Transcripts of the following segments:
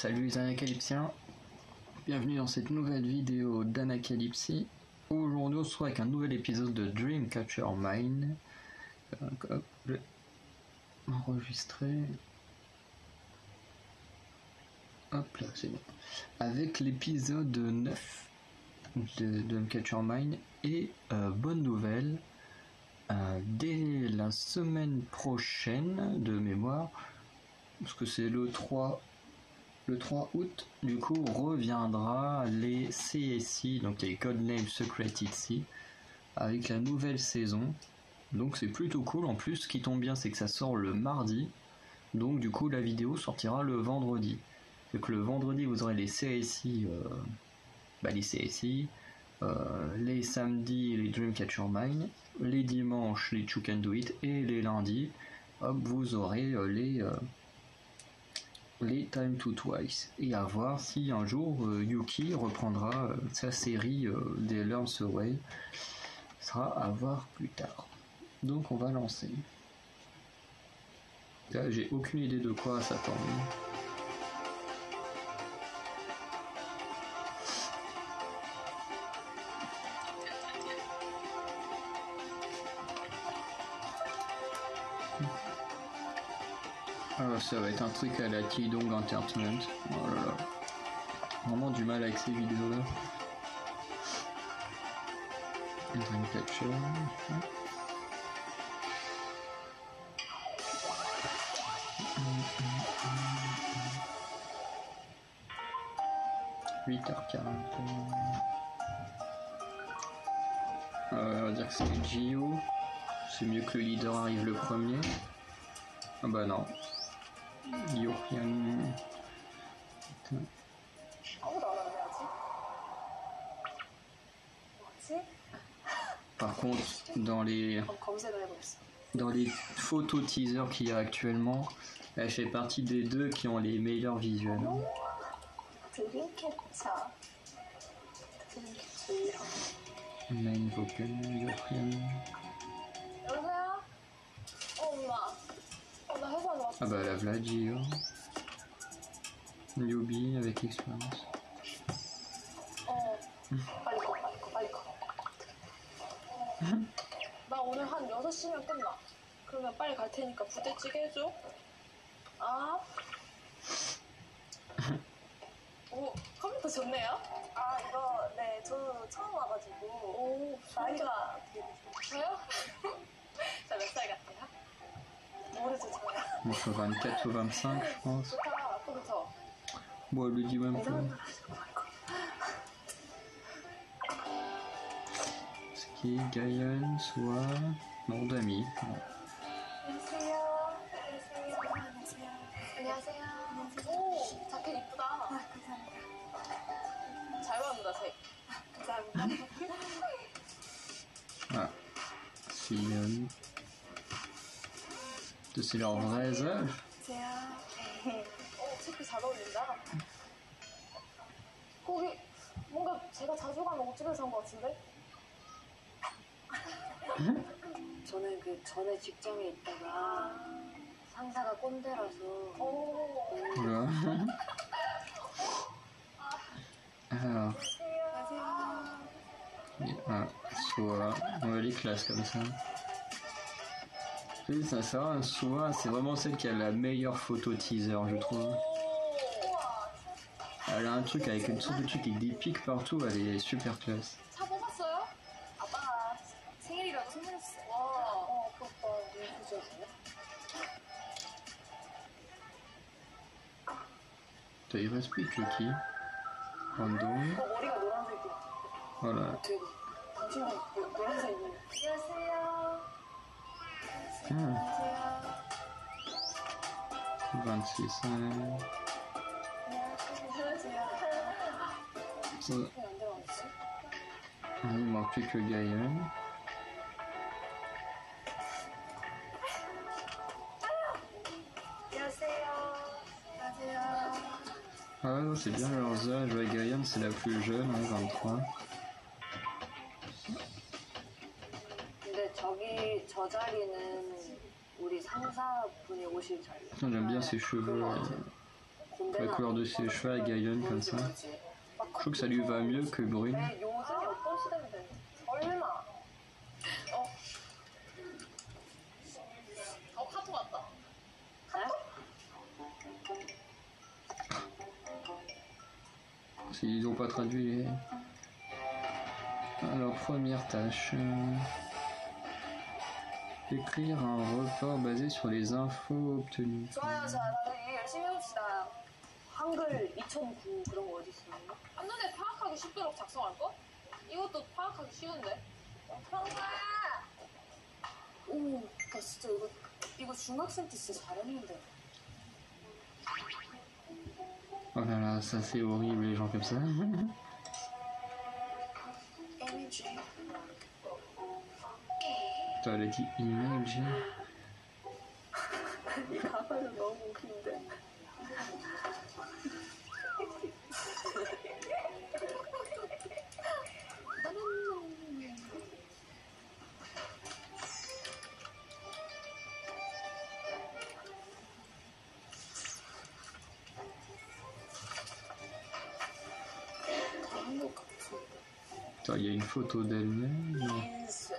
Salut les Anacalypsiens, bienvenue dans cette nouvelle vidéo d'Anacalypsie. Aujourd'hui on se retrouve avec un nouvel épisode de Dreamcatcher Mine. Hop, je vais enregistrer. Hop là, c'est bon. Avec l'épisode 9 de Dreamcatcher Mine. Et bonne nouvelle, dès la semaine prochaine de mémoire, parce que c'est le 3 août, du coup, reviendra les CSI, donc les Codename Secreted Sea, avec la nouvelle saison. Donc c'est plutôt cool. En plus, ce qui tombe bien, c'est que ça sort le mardi. Donc du coup, la vidéo sortira le vendredi. Donc le vendredi, vous aurez les CSI, les samedis, les Dreamcatcher Mine, les dimanches, les Chook and Do It, et les lundis, hop, vous aurez les Time to Twice, et à voir si un jour Yuki reprendra sa série des Learns Away. Ce sera à voir plus tard. Donc on va lancer. Là, j'ai aucune idée de quoi s'attendre. Ah, ça va être un truc à la Kidong Entertainment. Oh là là. Vraiment du mal avec ces vidéos là. Dreamcatcher. 8h40. On va dire que c'est Gio. C'est mieux que le leader arrive le premier. Ah bah non. Yorian. Par contre, dans les photos teasers qu'il y a actuellement, elle fait partie des deux qui ont les meilleurs visuels. Main vocal, Yorian. Ah bah la Vladio. Newbie avec expérience. 나 오늘 한 6시면 끝나. 그러면 빨리 갈 테니까 부대찌개 해줘. 아. 오, 컴퓨터 좋네요? 아, 이거, 네, 저 처음 와가지고. 오, 나이가 어떻게 되세요? 저요? 저 몇 살 같아요? 모르죠, 저요. Bon, je 24 ou 25, je pense. 좋다, 그렇죠? Bon, elle le dit même pas. Ski, Gaïan, soit. Non, Dami. 안녕하세요. 안녕하세요. 안녕하세요. 오, 자켓 이쁘다. 아, 감사합니다. 잘 받는다, 색. 감사합니다. Ah, Sion. C'est leur vrai âge. 안녕하세요. 체크 잘 어울린다. 거기 뭔가 제가 자주 가는 옷집에서 산 것 같은데? 저는 그 전에 직장에 있다가 상사가 꼰대라서. Voilà. Alors, soit. On va les classes comme ça. Oui, ça va, un soit, c'est vraiment celle qui a la meilleure photo teaser, je trouve. Elle a un truc avec une sorte de truc avec des pics partout, elle est super classe. 차 뽑았어요? 아빠가 생일이라고 선물했어. 와, 부럽다. 왜 그죠? Il reste plus que qui Random. 머리가 노란색이야. Voilà. 되게 당신은 노란색이네. 안녕하세요. 안녕하세요. 26. 안녕하세요. 안 들어갔지? Il manque plus que Gaïan. 안녕하세요. 안녕하세요. Ah non, c'est bien leurs âges. Ouais, Gaïan, c'est la plus jeune, hein, 23. 근데 저기 저 자리는 우리 상사분이 오실 자리야. J'aime bien ses cheveux. Ouais, couleur de ses cheveux à Gaïon comme ça. Je trouve que ça lui va mieux que brune. 내 요즘이 어떤 시대인데? 설마. 카톡 왔다. Ils n'ont pas traduit. Alors, première tâche. Écrire un report basé sur les infos obtenues. 좋아요. 자, 다들 일 열심히 해봅시다. 한글 2009 그런 거 어디 있어요? 한눈에 파악하기 쉽도록 작성할 거? 이것도 파악하기 쉬운데. 평가. 오, 나 진짜 이거 중학생 때 진짜 잘했는데. Oh là là, ça c'est horrible les gens comme ça. 이미지. Toi, elle a dit image. 이 가사는 너무 웃긴데. Attends, il y a une photo d'elle-même. Non. 인쇄.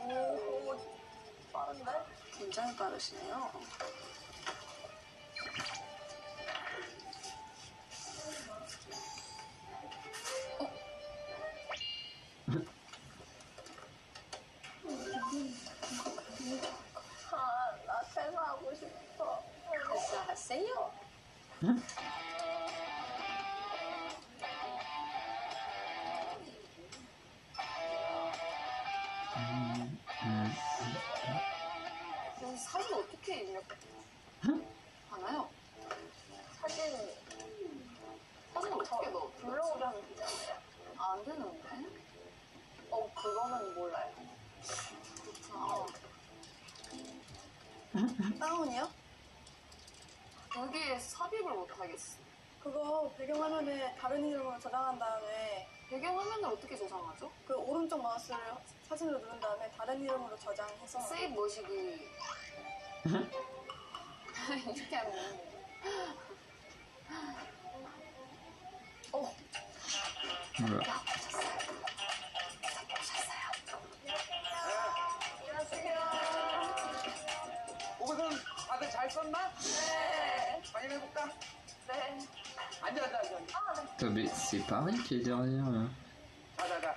오, 빠른데? 굉장히 빠르시네요. 나 퇴사하고 싶어. 퇴사하세요? 여기 사진 어떻게 입력하나요? 사진 어떻게 넣어? 블로그를 하면 되잖아요. 안 되는데? 그거는 몰라요. 다운이요? 여기에 삽입을 못하겠어. 그거 배경화면에 다른 이름으로 저장한 다음에 배경화면을 어떻게 저장하죠? 그 오른쪽 마우스를 사진으로 누른 다음에 다른 이름으로 저장해서 세이브 머시기 이렇게 하면 Voilà. 그것은 다들 잘 썼나? 네. 확인해볼까? 네. 앉아. Attends, mais c'est Paris qui est derrière là. 자.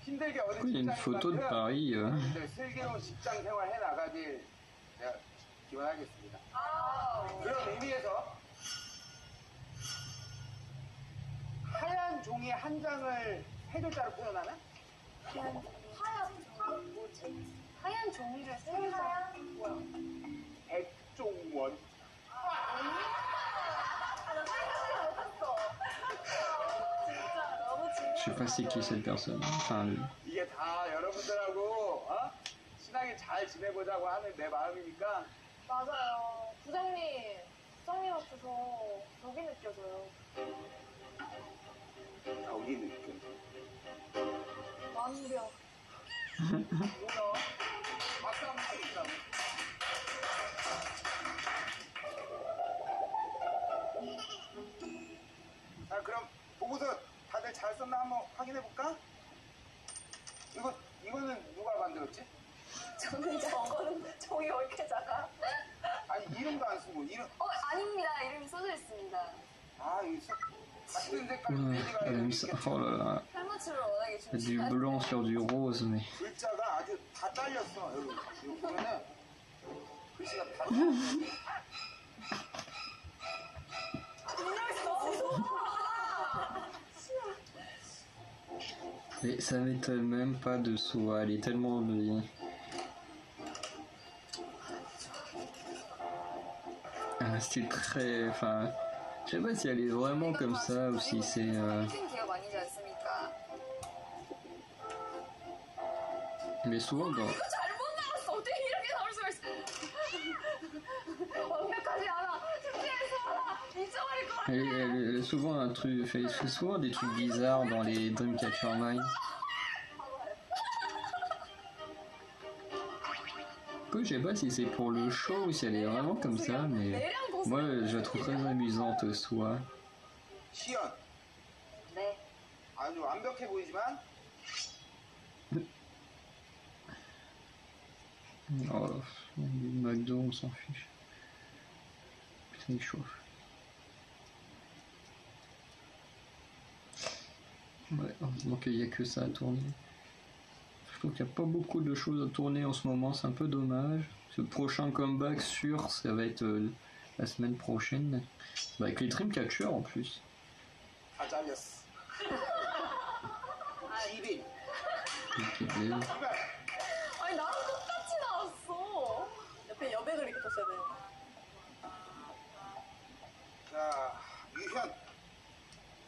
힘들게 어디 Pourquoi il y a une photo de Paris 슬기로운 직장 생활 해 나가길 제가 기원하겠습니다. 그런 의미에서 하얀 종이 한 장을 세 글자로 표현하면? 하얀 종이를 세 글자. 뭐야? 백종원. Je sais pas c'est qui cette personne. Enfin, 이게 다 여러분들하고 친하게 잘 지내보자고 하는 내 마음이니까. 맞아요. 부장님 앞에서 벽이 느껴져요. 여기 느낌. 완벽. 뭐야? 박수 한번 쳐주시라고. 자, 그럼 보고서 다들 잘 썼나 한번 확인해볼까? 이거는 누가 만들었지? 저거는 종이 왜 이렇게 작아? 아니, 이름도 안 쓰고, 이름. 아닙니다. 이름이 써져 있습니다. 같은 색깔 elle aime ça. Oh là là. 탈모치를 워낙에 Il y a du blanc sur du rose, mais. 글자가 아주 다 딸렸어, 여러분. 이거 보면은 글씨가 다 Mais ça m'étonne même pas de soi, elle est tellement bien. Un style très. Enfin. Je sais pas si elle est vraiment comme ça ou si c'est. 기억 아니지 않습니까? Mais souvent dans. 잘못 나왔어. 어떻게 이렇게 나올 수가 있어? 완벽하지 않아. 숙제에서 잊어버릴 것 같아. Elle a souvent un truc. Elle fait souvent des trucs bizarres dans les Dreamcatcher Mind. Je sais pas si c'est pour le show ou si elle est vraiment comme ça, mais. 내랑 Moi, je la trouve très amusante, soit. 시연. 네. 아주 완벽해 보이지만 Oh, McDo, on s'en fiche. Putain, il chauffe. Ouais, heureusement qu'il n'y a que ça à tourner. Je trouve qu'il n'y a pas beaucoup de choses à tourner en ce moment, c'est un peu dommage. Ce prochain comeback sûr, ça va être la semaine prochaine. Bah, avec les Dreamcatcher en plus. 다 잘렸어. 지빈. Qui- 아니 나랑 똑같이 나왔어. 옆에 여백을 이렇게 뒀어야 되는데. 자, 유현.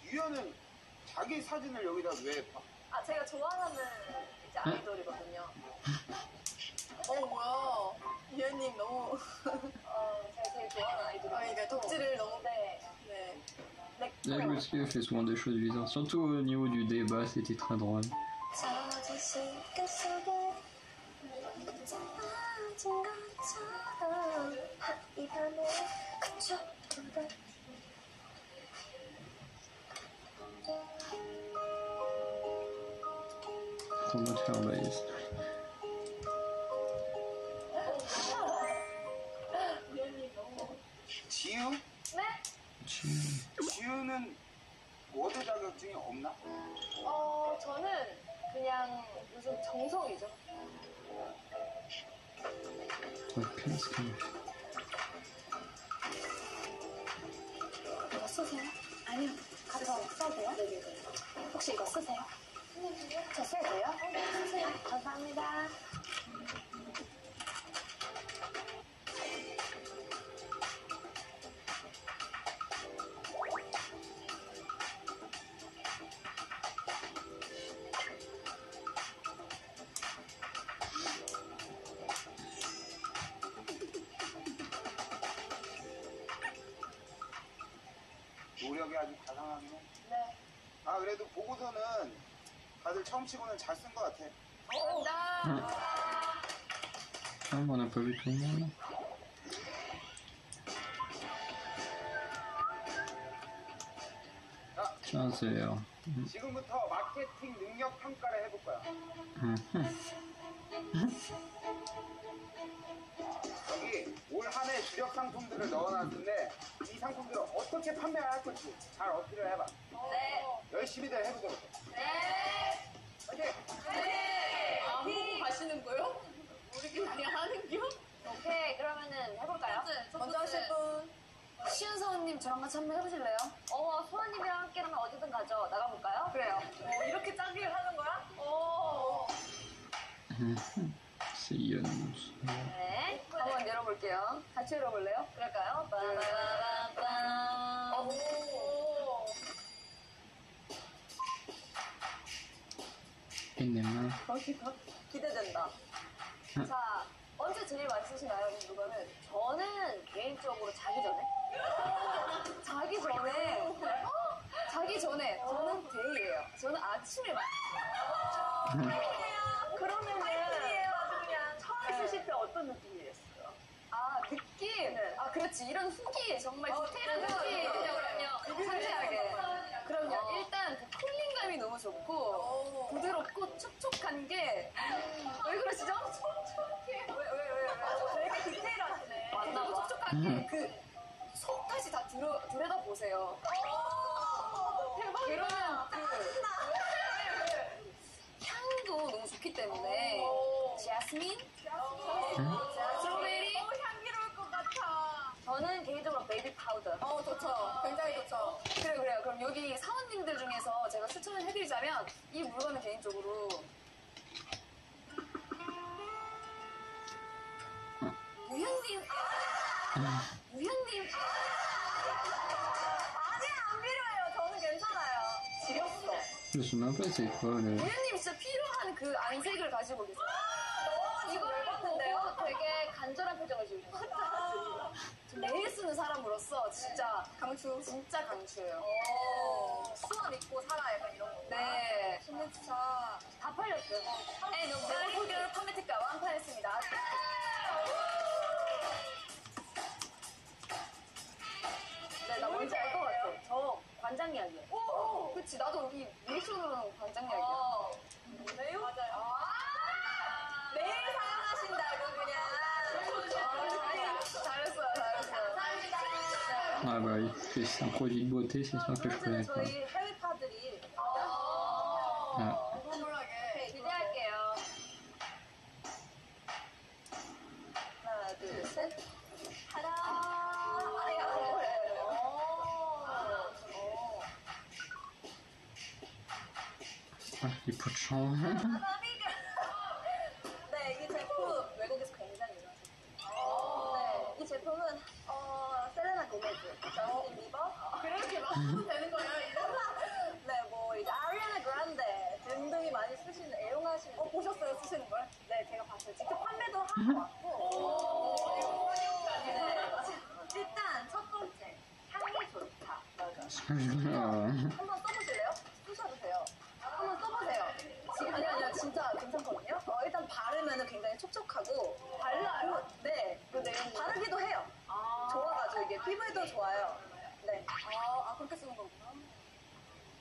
유현은 자기 사진을 여기다 왜 봐? 아, 제가 좋아하는 이제 아이돌이거든요. 뭐야. 이현님 너무. 제가 제일 좋아하는 아이돌이. 그러니까 덕질을 너무. 네. 네. 네. La Gauthier fait souvent des choses bizarres, surtout au niveau du débat, c'était très drôle. 젖은 시간 속에 빠진 것처럼 이 밤에 그쳐보다 Trop mode faire baïs. 지우? 네? 지우는 워드 자격증이 없나? 저는 그냥 요즘 정성이죠. Ouais, qu'est-ce qu'il fait? 이거 쓰세요? 아니요. 가서 써도 돼요? 네네네. 혹시 이거 쓰세요? 저 써도 돼요? 네, 쓰세요. 감사합니다. 노력이 아주 가상하긴 해. 네. 아, 그래도 보고서는 다들 처음 치고는 잘 쓴 것 같아. 감사합니다. Ah, mais on n'a pas vu tout le monde. Tiens, c'est l'air. 지금부터 마케팅 능력 평가를 해볼 거야. 여기 올 한 해 주력 상품들을 넣어놨는데 이 상품들을 어떻게 판매를 할 건지 잘 어필을 해봐. 네. 열심히들 해보도록 해. 네. 화이팅! 아 보고 가시는 거요? 우리끼리 그냥 하는 겨? 오케이, 그러면은 해볼까요? 먼저 하실 분. 시은서우님 저랑 같이 한번 해보실래요? 소아님이랑 함께라면 어디든 가죠. 나가볼까요? 그래요. 이렇게 짜기를 하는 거야? C'est Yann. 네. 한번 열어볼게요. 같이 열어볼래요? 그럴까요? 빠바바밤. Enema. 기대된다. 자, 언제 제일 많이 쓰시나요, 이 물건을? 저는 개인적으로 자기 전에. 자기 전에. 저는 데이예요. 저는 아침에 많이. 그러면은 처음 쓰실 때 어떤 느낌이었어요? 아, 느낌? 아, 그렇지. 이런 후기, 정말 디테일한 후기. 그럼요. 상세하게. 그럼요. 일단 그 쿨링감이 너무 좋고, 부드럽고 촉촉한 게, 왜 그러시죠? 촉촉해. 왜? 되게 디테일하시네. 맞나 봐. 촉촉한 게, 그, 속까지 다 들여다보세요. 대박이다. 그러면 향도 너무 좋기 때문에, 자스민? 스트로베리? 향기로울 것 같아. 저는 개인적으로 베이비 파우더. 좋죠. 굉장히 좋죠. 그래요. 그럼 여기 사원님들 중에서 제가 추천을 해드리자면 이 물건은 개인적으로 무현님 아니 안 필요해요. 저는 괜찮아요. 지렸어. Je sais même pas c'est quoi le. 무현님 진짜 필요한 그 안색을 가지고 계세요. 이거를 보고 되게 간절한 표정을 지으셨어요. 매일 쓰는 사람으로서 진짜 진짜 강추예요. 수원 입고 살아 약간 이런 거. 네. 근데 진짜 다 팔렸어요. 네, 너무 매일 판매 특가 완판했습니다. 반장약이에요. 오! 그치, 나도 여기 리액션으로 반장약이야. 매우? 맞아요. 매일 사용하신다고 그냥. 잘했어요. 감사합니다. Ah bah oui, c'est un produit de beauté, c'est ça que je connais pas. 저희 해외파들이 Ah. 오케이, 기대할게요. 하나, 둘, 셋. 하나. Ah, les pots de chanvre. 네, 이 제품 외국에서 굉장히 유명하죠. 네, 이 제품은 셀레나 고메즈, 저스틴 비버. 그렇게 말해도 되는 거예요, 이름? 네, 뭐 이제 아리아나 그란데 등등이 많이 쓰시는 애용하시는. 보셨어요, 쓰시는 걸? 네, 제가 봤어요. 직접 판매도 하고 왔고. 네, 일단 첫 번째 향이 좋다. 한번 써보실래요? 쓰셔도 돼요. 한번 써보세요. 지금 아니요, 진짜 괜찮거든요. 일단 바르면은 굉장히 촉촉하고 발라요? 네, 바르기도 해요. 좋아가지고 이게 피부에도 좋아요. 네. 그렇게 쓰는 거구나.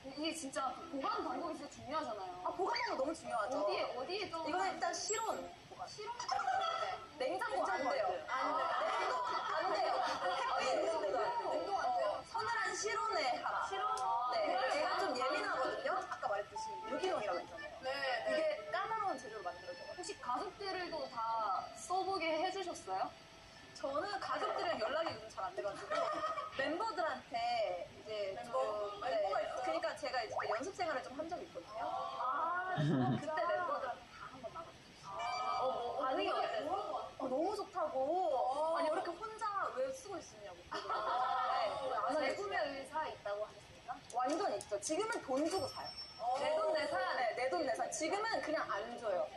이게 진짜 보관 방법이 진짜 중요하잖아요. 보관 방법 너무 중요하죠. 어디에 좀. 이거는 일단 실온. 실온? 네. 냉장고 안 돼요. 안 돼요. 햇빛 있는 데도 안 돼요. 냉동 안 돼요. 서늘한 실온에 하라. 네. 제가 좀 예민하거든요. 아까 말했듯이 유기농이라고 했잖아요. 네. 이게 까다로운 재료로 만들어져요. 혹시 가족들도 다 써보게 해주셨어요? 저는 가족들이랑 연락이 요즘 잘 안 돼가지고 멤버들한테 이제 멤버가 있어요. 그러니까 제가 이제 연습 생활을 좀 한 적이 있거든요. 그때 멤버들한테 다 한번 나가줬어요. 반응이 어땠어? 너무 좋다고. 아니 이렇게 혼자 왜 쓰고 있으냐고. 제품의 의사 있다고 하셨습니까? 완전 있죠. 지금은 돈 주고 사요. 내돈내산. 네, 내돈내산. 지금은 그냥 안 줘요.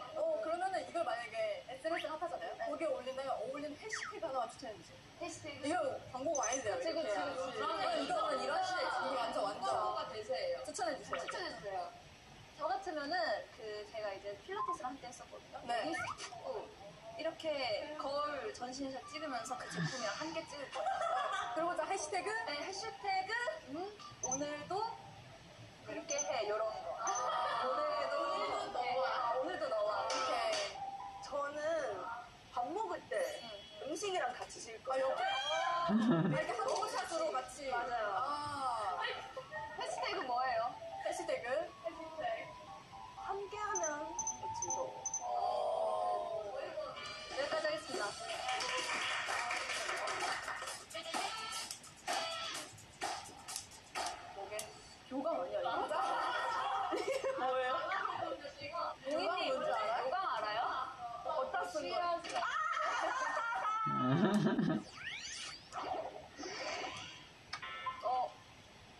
그러면은 이걸 만약에 SNS 핫하잖아요. 거기에 올리면 어울리는 해시태그 하나 추천해주세요. 해시태그? 이거 광고가 아닌데요. 그치. 이거는 이런 시대 이거 완전. 광고가 대세예요. 추천해주세요. 추천해주세요. 저 같으면은 제가 이제 필라테스를 한때 했었거든요. 네. 이렇게 거울 전신샷 찍으면서 그 제품이랑 함께 찍을 거예요. 그리고 저 해시태그? 네, 해시태그 오늘도 이렇게 해 이런 거. 오늘도 너와. 오케이. 저는 밥 먹을 때 음식이랑 같이 찍을 거예요. 이렇게 한국샷으로 같이. 맞아요. 해시태그 뭐예요? 해시태그? 함께하면 즐거워. 여기까지 하겠습니다. 뭐게? 교감 아니야 이거? 뭐예요? 용인님 뭔지 알아요? 교감 알아요? 어디다 쓴 거야?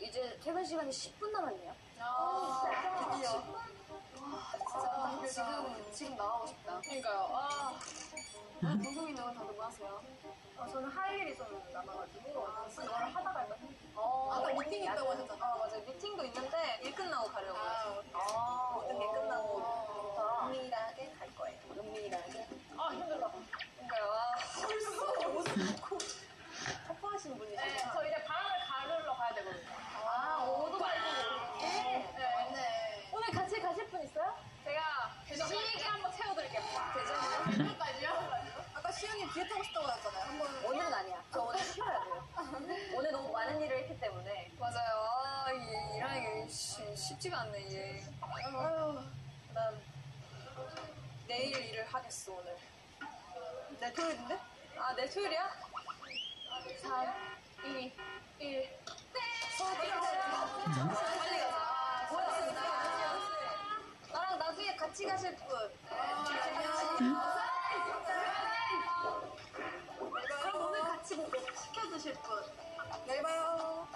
이제 퇴근 시간이 10분 남았네요. 드디어. 지금 나가고 싶다. 그러니까요. 동동이는 다들 뭐 하세요? 저는 할 일이 좀 남아가지고 그거를 하다가 일단 아까 미팅 있다고 하셨잖아요. 맞아요. 미팅도 있는데 일 끝나고 가려고. 모든 게 오. 끝나고 은밀하게 갈 거예요. 은밀하게. 힘들다. 그러니까요. 무슨 터프하신 분이시구나. 네, 저 이제 바람을 가르러 가야 되거든요. 오토바이 타고. 네. 오늘 같이 가실 분 있어요? 제가 시기 한번 채워드릴게요. 대전이요? 아까 시연님 뒤에 타고 싶다고 하셨잖아요. 한번. 오늘은 아니야. 저 오늘 쉬어야 돼요. 오늘 너무 많은 일을 했기 때문에. 맞아요. 이게 일하는 게 쉽지가 않네, 이게. 난 내일 일을 하겠어, 오늘. 내 토요일인데? 내 토요일이야? 3, 2, 1. 네! 빨리 가자. 고맙습니다. 나랑 나중에 같이 가실 분. 그럼 오늘 같이 뭐 시켜주실 분. 내일 봐요.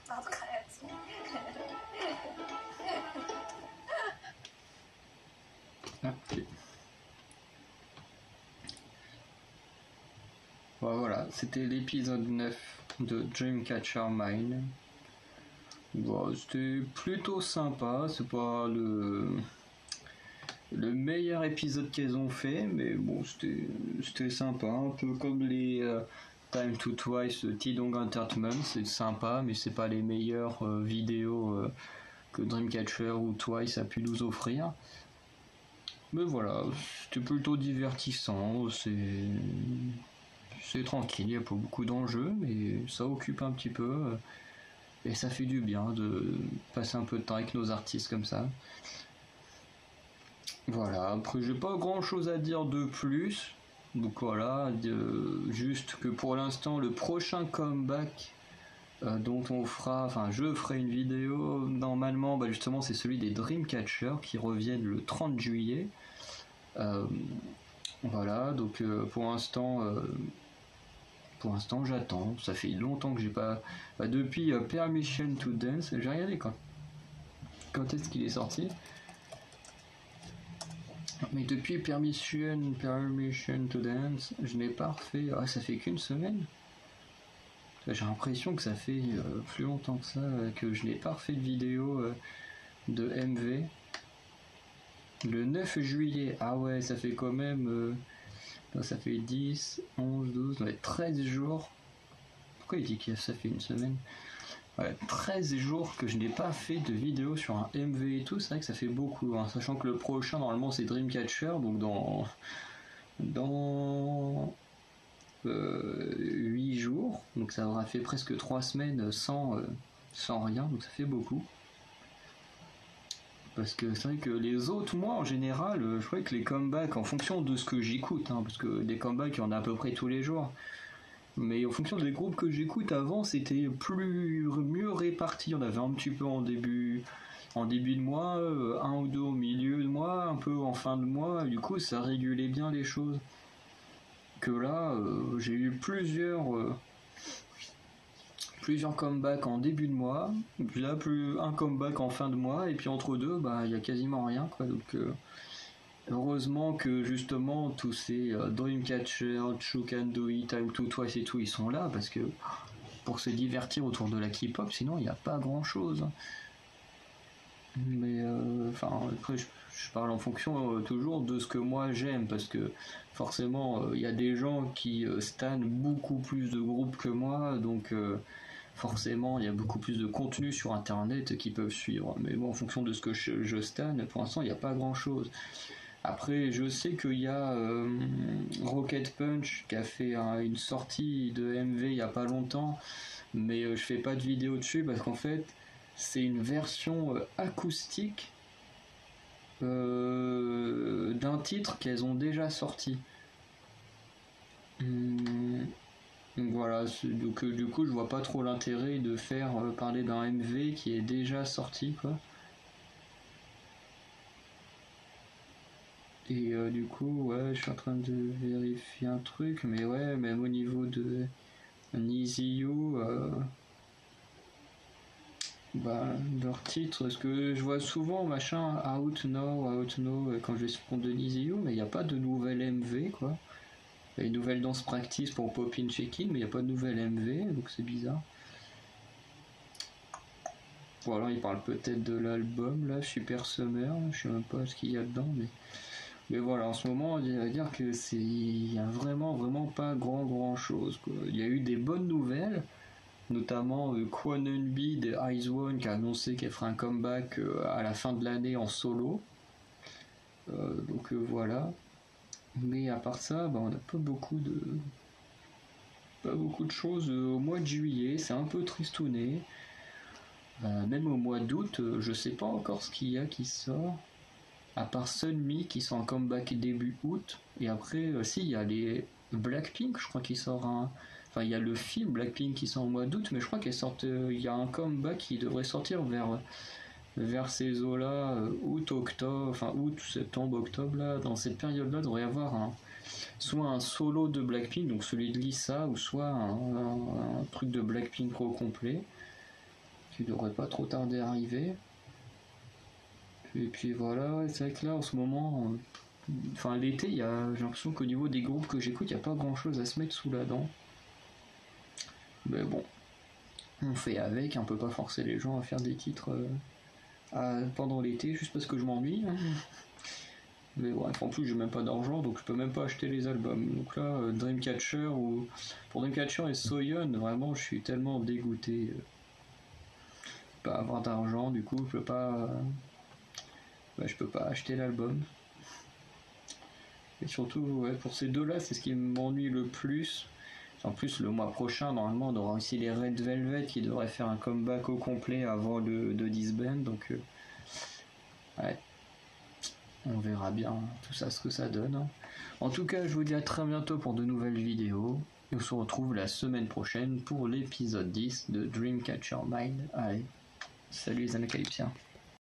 나도 가야지. Ok. Bon, voilà, c'était l'épisode 9 de Dreamcatcher Mine. Bon, c'était plutôt sympa, c'est pas le meilleur épisode qu'elles ont fait, mais bon, c'était sympa, un peu comme les Time to Twice, Tidong Entertainment, c'est sympa, mais c'est pas les meilleures vidéos que Dreamcatcher ou Twice a pu nous offrir. Mais voilà, c'était plutôt divertissant, c'est tranquille, il n'y a pas beaucoup d'enjeux, mais ça occupe un petit peu, et ça fait du bien de passer un peu de temps avec nos artistes comme ça. Voilà, après j'ai pas grand chose à dire de plus, donc voilà, juste que pour l'instant le prochain comeback dont je ferai une vidéo normalement, justement c'est celui des Dreamcatcher qui reviennent le 30 juillet. Voilà, donc pour l'instant j'attends, ça fait longtemps que j'ai pas... depuis Permission to Dance, j'ai regardé quand est-ce qu'il est sorti. Mais depuis Permission to Dance, je n'ai pas refait... Ah, ça fait qu'une semaine. J'ai l'impression que ça fait plus longtemps que ça, que je n'ai pas refait de vidéo de MV. Le 9 juillet, ah ouais, ça fait quand même... ça fait 10, 11, 12, ouais, 13 jours. Pourquoi il dit que ça fait une semaine? Ouais, 13 jours que je n'ai pas fait de vidéo sur un MV et tout, c'est vrai que ça fait beaucoup, hein, sachant que le prochain normalement c'est Dreamcatcher, donc dans 8 jours, donc ça aura fait presque 3 semaines sans rien, donc ça fait beaucoup. Parce que c'est vrai que les autres mois en général, je crois que les comebacks, en fonction de ce que j'écoute, hein, parce que des comebacks il y en a à peu près tous les jours, mais en fonction des groupes que j'écoute avant, c'était mieux réparti. On avait un petit peu en début de mois, un ou deux au milieu de mois, un peu en fin de mois, du coup ça régulait bien les choses. Que là, j'ai eu plusieurs comebacks en début de mois, puis là un comeback en fin de mois, et puis entre deux, il y a quasiment rien, quoi. Donc heureusement que justement tous ces Dreamcatcher, Chu Can Do It, Time to Twice et tout, ils sont là, parce que pour se divertir autour de la K-pop, sinon il n'y a pas grand chose. Mais après je parle en fonction toujours de ce que moi j'aime, parce que forcément il y a des gens qui stannent beaucoup plus de groupes que moi, donc forcément il y a beaucoup plus de contenu sur internet qui peuvent suivre. Mais bon, en fonction de ce que je stanne, pour l'instant il n'y a pas grand chose. Après, je sais qu'il y a Rocket Punch qui a fait une sortie de MV il n'y a pas longtemps, mais je fais pas de vidéo dessus parce qu'en fait, c'est une version acoustique d'un titre qu'elles ont déjà sorti. Donc voilà, donc du coup, je vois pas trop l'intérêt de faire parler d'un MV qui est déjà sorti, quoi. Et du coup, ouais, je suis en train de vérifier un truc, mais ouais, même au niveau de Easy You, leur titre, parce que je vois souvent machin Out Now, quand je vais sur le compte de Easy You, mais il n'y a pas de nouvelle MV, quoi. Il y a une nouvelle danse practice pour Pop-In Check-In, mais il n'y a pas de nouvelle MV, donc c'est bizarre. Bon, alors il parle peut-être de l'album, là, Super Summer, je sais même pas ce qu'il y a dedans, mais voilà, en ce moment, on va dire que il y a vraiment pas grand chose, quoi. Il y a eu des bonnes nouvelles, notamment Kwon Eun-bi de IZ*ONE qui a annoncé qu'elle ferait un comeback à la fin de l'année en solo. Donc voilà. Mais à part ça, on n'a pas beaucoup de choses au mois de juillet, c'est un peu tristouné. Même au mois d'août, je sais pas encore ce qu'il y a qui sort. À part Sunmi qui sort en comeback début août, et après il y a les Blackpink, je crois qu'il sort il y a le film Blackpink qui sort au mois d'août, mais je crois il y a un comeback qui devrait sortir vers ces eaux-là, août, septembre, octobre, là, dans cette période-là, il devrait y avoir soit un solo de Blackpink, donc celui de Lisa, ou soit un truc de Blackpink au complet, qui devrait pas trop tarder à arriver. Et puis voilà, c'est vrai que là en ce moment, l'été, j'ai l'impression qu'au niveau des groupes que j'écoute, il n'y a pas grand chose à se mettre sous la dent. Mais bon, on fait avec, on peut pas forcer les gens à faire des titres pendant l'été juste parce que je m'ennuie. Mais bref, en plus j'ai même pas d'argent, donc je peux même pas acheter les albums. Donc là, Dreamcatcher ou pour Dreamcatcher et Soyeon, vraiment je suis tellement dégoûté. Pas avoir d'argent, du coup je peux pas, je peux pas acheter l'album. Et surtout, ouais, pour ces deux-là, c'est ce qui m'ennuie le plus. En plus, le mois prochain, normalement, on aura aussi les Red Velvet qui devraient faire un comeback au complet avant de disband. Donc, ouais, on verra bien tout ça, ce que ça donne. Hein. En tout cas, je vous dis à très bientôt pour de nouvelles vidéos. Et on se retrouve la semaine prochaine pour l'épisode 10 de Dreamcatcher Mind. Allez, salut les Anacalypsiens.